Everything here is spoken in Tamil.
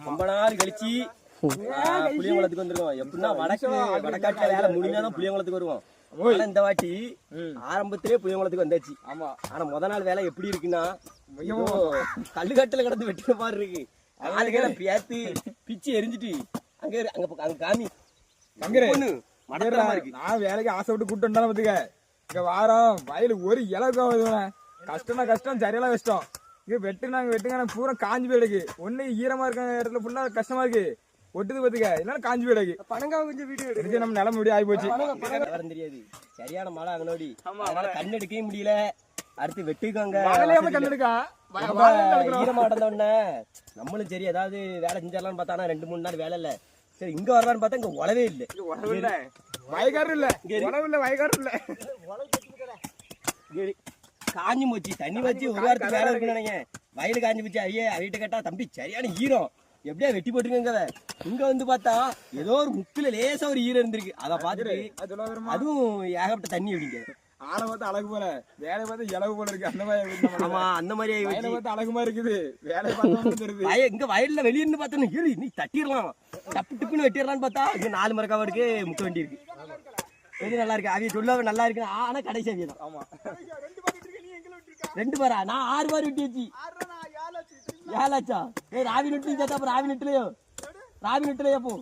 ரொம்ப நாள் கழிச்சு புளியங்குளத்துக்கு வந்துருவோம். எப்படின்னா வடக்காட்டுல வேலை முடிஞ்சாதான் புளியங்குளத்துக்கு வருவோம். ஆனா இந்த வாட்டி ஆரம்பத்திலே புளியங்குளத்துக்கு வந்தாச்சு. ஆமா, ஆனா முத நாள் வேலை எப்படி இருக்குன்னா கல்லுக்கட்டுல கிடந்து வெட்டின மாதிரி இருக்கு. ஆளுகளை பேத்து பிச்சு எரிஞ்சிட்டு அங்க காமி மடமா இருக்கு. நான் வேலைக்கு ஆசைப்பட்டு கூட்டு வந்தாலும் பாத்துக்க, இங்க வாரம் வயலு ஒரு இலக்கம் கஷ்டம்னா கஷ்டம், சரியான கஷ்டம். இங்க வெட்டுங்க பூரா காஞ்சி போயிடுக்கு. ஒண்ணு ஈரமா இருக்க இடத்துல ஃபுல்லா கஷ்டமா இருக்கு, ஒட்டுது பாத்துக்க, இல்லன்னா காஞ்சி போயிடுக்கு. பணங்கா கொஞ்சம் வீடு நம்ம நிலைமை முடிய ஆகி போச்சு. தெரியாது, சரியான மழை அங்கனோடி, அதனால கண் எடுக்கவே முடியல. அடுத்து வெட்டுக்காங்க கண்ணெடுக்கா ஈரமா நடந்தோடனே நம்மளும் சரி ஏதாவது வேலை செஞ்சிடலாம்னு பார்த்தா 2-3 நாள் வேலை இல்ல. சரி இங்க வரலான்னு பார்த்தா இங்க உழவே இல்லை, வயக்காரும் இல்ல, உழவு வயக்காரும் இல்ல, காஞ்சி போச்சு. தண்ணி வச்சு ஒரு வாரத்துக்கு வேலை இருக்குன்னு நினைங்க. வயலு காஞ்சி போச்சு. அவையிட்ட கேட்டா தம்பி சரியான ஈரம், எப்படியா வெட்டி போட்டுருங்க. இங்க வந்து பார்த்தா ஏதோ ஒரு முக்குல லேசா ஒரு ஈரம் இருந்திருக்கு. அதை பார்த்துட்டு அதுவும் ஏகப்பட்ட தண்ணி அப்படிங்க. ஆளை பார்த்து அழகு போல, வேலை பார்த்து இலவு போல இருக்கு. அந்த மாதிரி ஆமா, அந்த மாதிரி பார்த்து அழகுமா இருக்குது. வேலை பார்த்து இங்க வயல்ல வெளியிருந்து பார்த்தோன்னு நீ தட்டிடலாம், டப்பு டிப்புன்னு வெட்டிடலான்னு பார்த்தா இங்க 4 மரக்காவடுக்கு முக்க வேண்டி இருக்கு. எது நல்லா இருக்கு அவிய சொல்ல நல்லா இருக்கு. ஆனா கடைசி அவிய தான். ஆமா, 2 பாரா, நான் 6 பார் வெட்டி வச்சு 7 லட்சம். ராவி நெட்டு ராவி நெட்டுலயோ போ